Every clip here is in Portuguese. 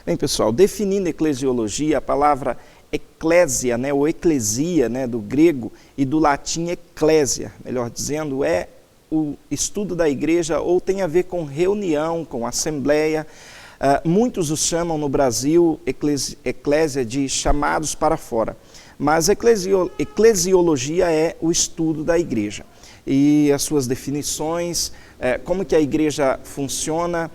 Bem, pessoal, definindo eclesiologia, a palavra eclésia, ou eclesia, do grego e do latim eclésia, melhor dizendo, é o estudo da igreja ou tem a ver com reunião, com assembleia. Muitos os chamam no Brasil, eclésia, de chamados para fora. Mas eclesiologia é o estudo da igreja. E as suas definições, como que a igreja funciona.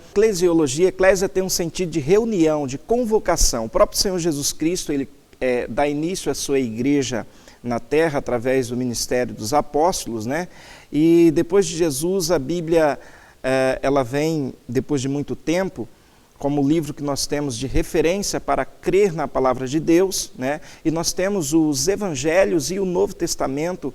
Eclésia tem um sentido de reunião, de convocação. O próprio Senhor Jesus Cristo, ele dá início à sua igreja na terra através do ministério dos apóstolos, E depois de Jesus, a Bíblia, ela vem, depois de muito tempo, como livro que nós temos de referência para crer na palavra de Deus, E nós temos os Evangelhos e o Novo Testamento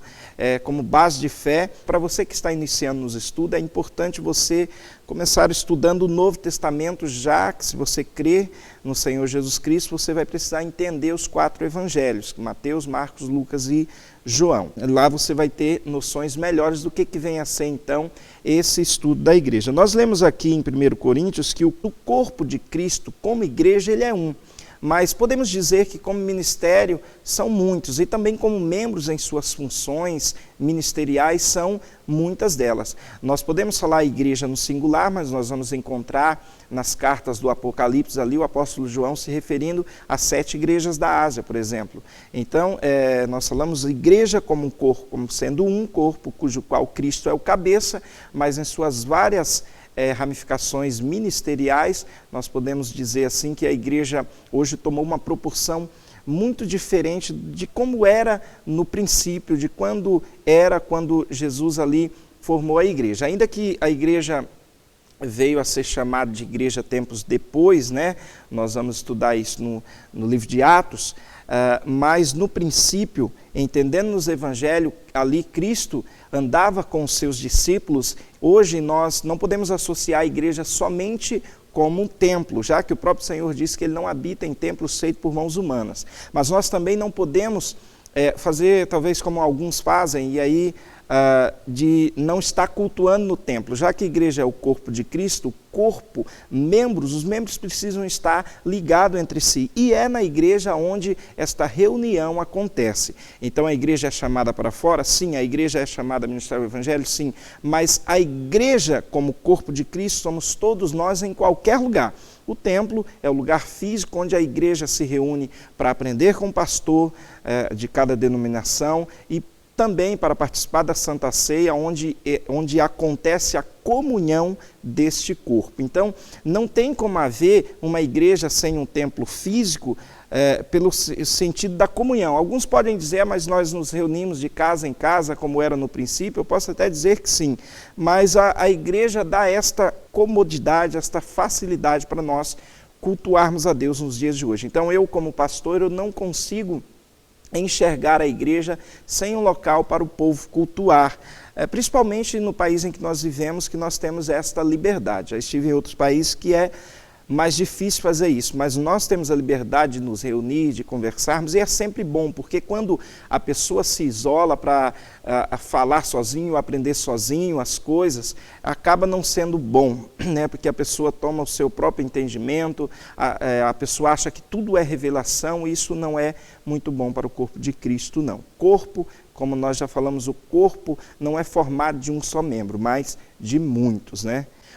como base de fé. Para você que está iniciando nos estudos, é importante você começar estudando o Novo Testamento, já que se você crer no Senhor Jesus Cristo, você vai precisar entender os 4 Evangelhos, Mateus, Marcos, Lucas e João. Lá você vai ter noções melhores do que vem a ser, então, esse estudo da igreja. Nós lemos aqui em 1 Coríntios que o corpo de Cristo, como igreja, ele é um. Mas podemos dizer que como ministério são muitos e também como membros em suas funções ministeriais são muitas delas. Nós podemos falar a igreja no singular, mas nós vamos encontrar nas cartas do Apocalipse ali o apóstolo João se referindo às 7 igrejas da Ásia, por exemplo. Então, nós falamos igreja como um corpo, como sendo um corpo cujo qual Cristo é o cabeça, mas em suas várias ramificações ministeriais, nós podemos dizer assim que a igreja hoje tomou uma proporção muito diferente de como era no princípio, de quando Jesus ali formou a igreja. Ainda que a igreja veio a ser chamada de igreja tempos depois, nós vamos estudar isso no livro de Atos, mas no princípio, entendendo nos evangelhos, ali Cristo andava com os seus discípulos. Hoje nós não podemos associar a igreja somente como um templo, já que o próprio Senhor disse que ele não habita em templos feitos por mãos humanas. Mas nós também não podemos fazer, talvez como alguns fazem, e aí de não estar cultuando no templo, já que a igreja é o corpo de Cristo, os membros precisam estar ligados entre si, e é na igreja onde esta reunião acontece. Então a igreja é chamada para fora? Sim. A igreja é chamada a ministrar o evangelho? Sim. Mas a igreja como corpo de Cristo somos todos nós em qualquer lugar. O templo é o lugar físico onde a igreja se reúne para aprender com o pastor de cada denominação e também para participar da Santa Ceia, onde acontece a comunhão deste corpo. Então, não tem como haver uma igreja sem um templo físico pelo sentido da comunhão. Alguns podem dizer, mas nós nos reunimos de casa em casa, como era no princípio. Eu posso até dizer que sim, mas a igreja dá esta comodidade, esta facilidade para nós cultuarmos a Deus nos dias de hoje. Então, eu como pastor, eu não consigo enxergar a igreja sem um local para o povo cultuar, principalmente no país em que nós vivemos, que nós temos esta liberdade. Já estive em outros países que é mais difícil fazer isso, mas nós temos a liberdade de nos reunir, de conversarmos, e é sempre bom, porque quando a pessoa se isola para falar sozinho, aprender sozinho as coisas, acaba não sendo bom, porque a pessoa toma o seu próprio entendimento, a pessoa acha que tudo é revelação, e isso não é muito bom para o corpo de Cristo, não. Corpo, como nós já falamos, o corpo não é formado de um só membro, mas de muitos,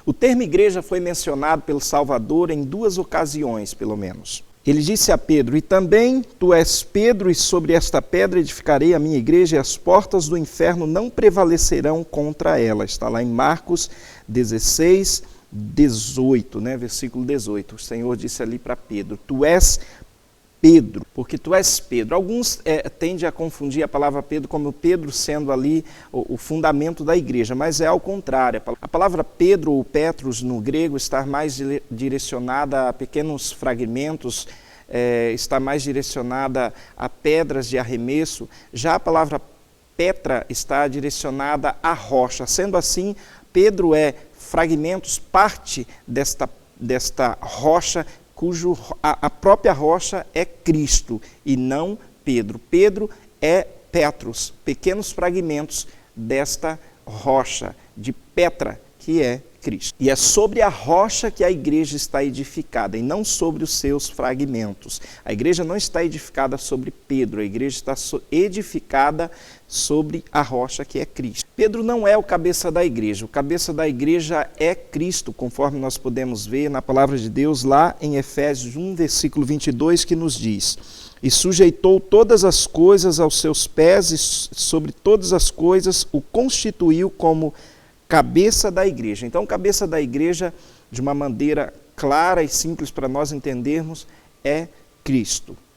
O termo igreja foi mencionado pelo Salvador em 2 ocasiões, pelo menos. Ele disse a Pedro: "E também tu és Pedro, e sobre esta pedra edificarei a minha igreja, e as portas do inferno não prevalecerão contra ela." Está lá em Marcos 16, 18, versículo 18. O Senhor disse ali para Pedro: "Tu és Pedro, porque tu és Pedro." Alguns tendem a confundir a palavra Pedro como Pedro sendo ali o fundamento da igreja, mas é ao contrário. A palavra Pedro ou Petros no grego está mais direcionada a pequenos fragmentos, está mais direcionada a pedras de arremesso. Já a palavra Petra está direcionada à rocha. Sendo assim, Pedro é fragmentos, parte desta rocha, a própria rocha é Cristo e não Pedro. Pedro é Petros, pequenos fragmentos desta rocha de Petra, que é Cristo. E é sobre a rocha que a igreja está edificada e não sobre os seus fragmentos. A igreja não está edificada sobre Pedro, a igreja está edificada sobre a rocha que é Cristo. Pedro não é o cabeça da igreja, o cabeça da igreja é Cristo, conforme nós podemos ver na palavra de Deus lá em Efésios 1, versículo 22, que nos diz: e sujeitou todas as coisas aos seus pés e sobre todas as coisas o constituiu como cabeça da igreja. Então, cabeça da igreja, de uma maneira clara e simples para nós entendermos, é Cristo.